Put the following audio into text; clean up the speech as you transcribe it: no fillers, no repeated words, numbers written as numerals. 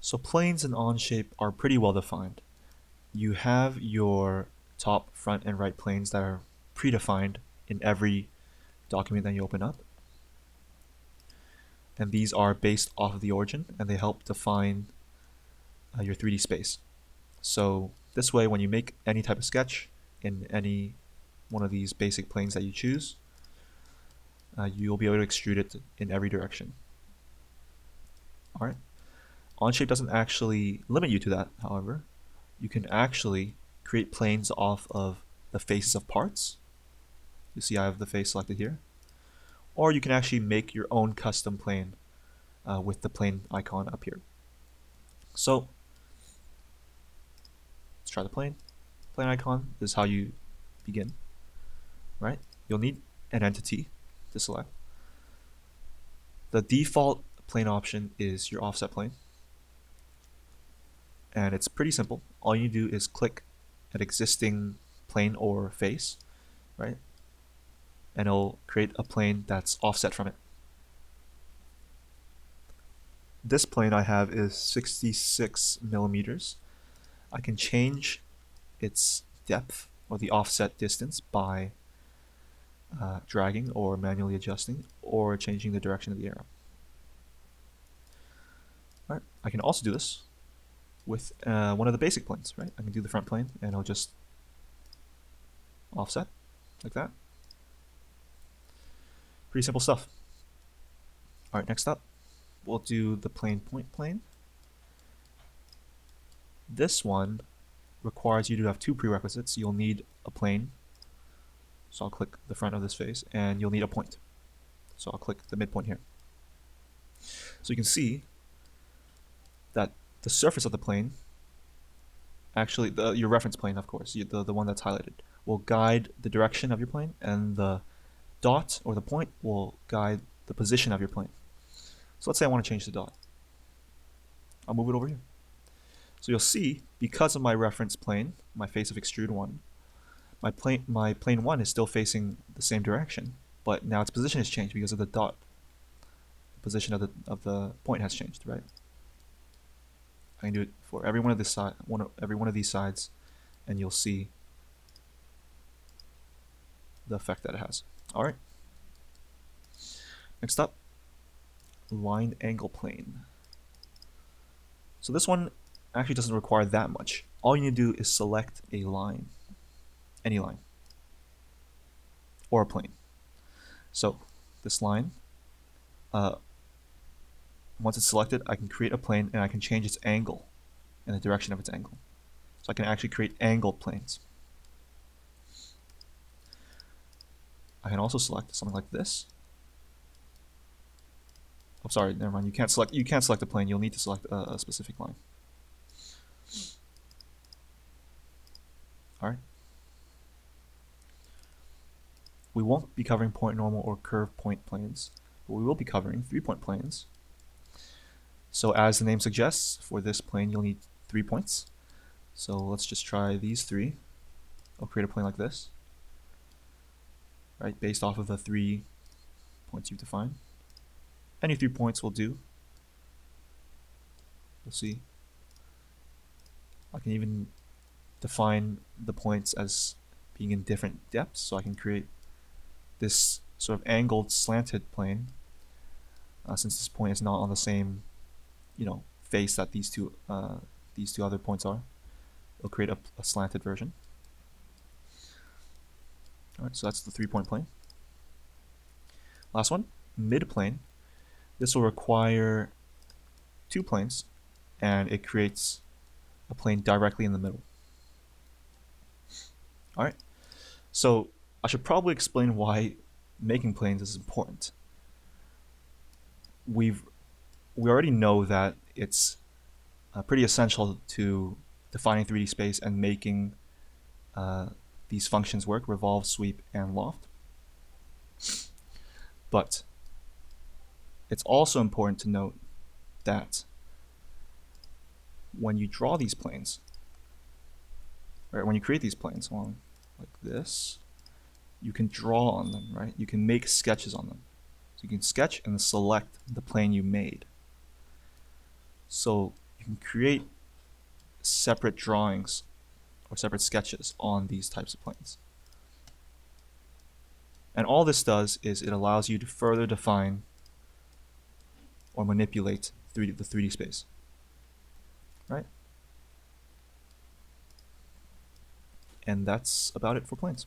So planes in Onshape are pretty well defined. You have your top, front, and right planes that are predefined in every document that you open up. And these are based off of the origin, and they help define your 3D space. So this way, when you make any type of sketch in any one of these basic planes that you choose, you'll be able to extrude it in every direction. All right. Onshape doesn't actually limit you to that, however. You can actually create planes off of the faces of parts. You see I have the face selected here. Or you can actually make your own custom plane with the plane icon up here. So let's try the plane. Plane icon is how you begin, right? You'll need an entity to select. The default plane option is your offset plane. And it's pretty simple. All you do is click an existing plane or face, right? And it'll create a plane that's offset from it. This plane I have is 66 millimeters. I can change its depth or the offset distance by dragging or manually adjusting or changing the direction of the arrow. All right. I can also do this with one of the basic planes, right? I can do the front plane and it'll just offset like that. Pretty simple stuff. All right, next up, we'll do the plane point plane. This one requires you to have two prerequisites. You'll need a plane, so I'll click the front of this face, and you'll need a point. So I'll click the midpoint here. So you can see that the surface of the plane, actually your reference plane, of course, the one that's highlighted, will guide the direction of your plane, and the dot or the point will guide the position of your plane. So let's say I want to change the dot. I'll move it over here. So you'll see, because of my reference plane, my face of extrude 1, my plane 1 is still facing the same direction, but now its position has changed because of the dot. The position of the point has changed, right? I can do it for every one of these sides, and you'll see the effect that it has. All right. Next up, line angle plane. So this one actually doesn't require that much. All you need to do is select a line, any line, or a plane. So this line, once it's selected, I can create a plane and I can change its angle and the direction of its angle. So I can actually create angled planes. I can also select something like this. Oh, sorry, never mind. You can't select a plane. You'll need to select a specific line. All right. We won't be covering point normal or curve point planes, but we will be covering 3-point planes. So as the name suggests, for this plane you'll need 3 points. So let's just try these 3. I'll create a plane like this, right, based off of the 3 points you've defined. Any 3 points will do. You'll see. I can even define the points as being in different depths, so I can create this sort of angled slanted plane since this point is not on the same face that these two other points are. It'll create a slanted version. Alright, so that's the 3-point plane. Last one, mid plane. This will require 2 planes, and it creates a plane directly in the middle. Alright, so I should probably explain why making planes is important. We already know that it's pretty essential to defining 3D space and making these functions work: revolve, sweep, and loft. But it's also important to note that when you draw these planes, right, when you create these planes along like this, you can draw on them, right? You can make sketches on them. So you can sketch and select the plane you made. So you can create separate drawings or separate sketches on these types of planes. And all this does is it allows you to further define or manipulate the 3D space, right? And that's about it for planes.